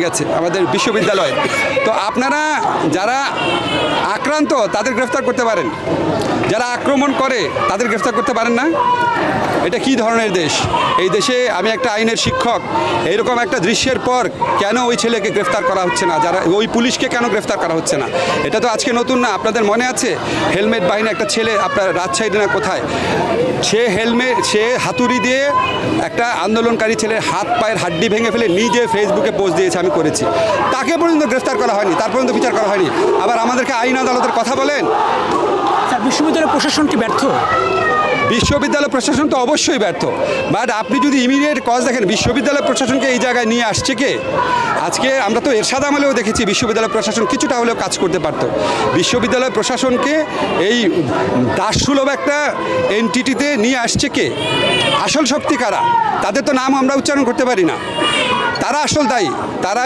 গেছে আমাদের বিশ্ববিদ্যালয়ে। তো আপনারা যারা আক্রান্ত তাদের গ্রেফতার করতে পারেন, যারা আক্রমণ করে তাদের গ্রেফতার করতে পারেন না? এটা কি ধরনের দেশ? এই দেশে আমি একটা আইনের শিক্ষক, এইরকম একটা দৃশ্যের পর কেন ওই ছেলেকে গ্রেফতার করা হচ্ছে না, যারা ওই পুলিশকে কেন গ্রেফতার করা হচ্ছে না? এটা তো আজকে নতুন না। আপনাদের মনে আছে হেলমেট বাহিনী একটা ছেলে আপনার রাজশাহী না কোথায়, সে হাতুড়ি দিয়ে একটা আন্দোলনকারী ছেলের হাত পায়ের হাড্ডি ভেঙে ফেলে নিজে ফেসবুকে পোস্ট দিয়েছে, আমি করেছি। তাকে পর্যন্ত গ্রেফতার করা হয়নি, তার পর্যন্ত বিচার করা হয়নি। আবার আমাদেরকে আইন আদালতের কথা বলেন। স্যার, বিশ্ববিদ্যালয় প্রশাসন কি ব্যর্থ? বিশ্ববিদ্যালয় প্রশাসন তো অবশ্যই ব্যর্থ, বাট আপনি যদি ইমিডিয়েট কজ দেখেন, বিশ্ববিদ্যালয় প্রশাসনকে এই জায়গায় নিয়ে আসছে কে? আজকে আমরা তো এরশাদ আমলেও দেখেছি বিশ্ববিদ্যালয় প্রশাসন কিছুটা হলেও কাজ করতে পারত। বিশ্ববিদ্যালয় প্রশাসনকে এই দাসসুলভ একটা এনটিটিতে নিয়ে আসছে কে? আসল শক্তি কারা? তাদের তো নাম আমরা উচ্চারণ করতে পারি না। তারা আসল দায়ী। তারা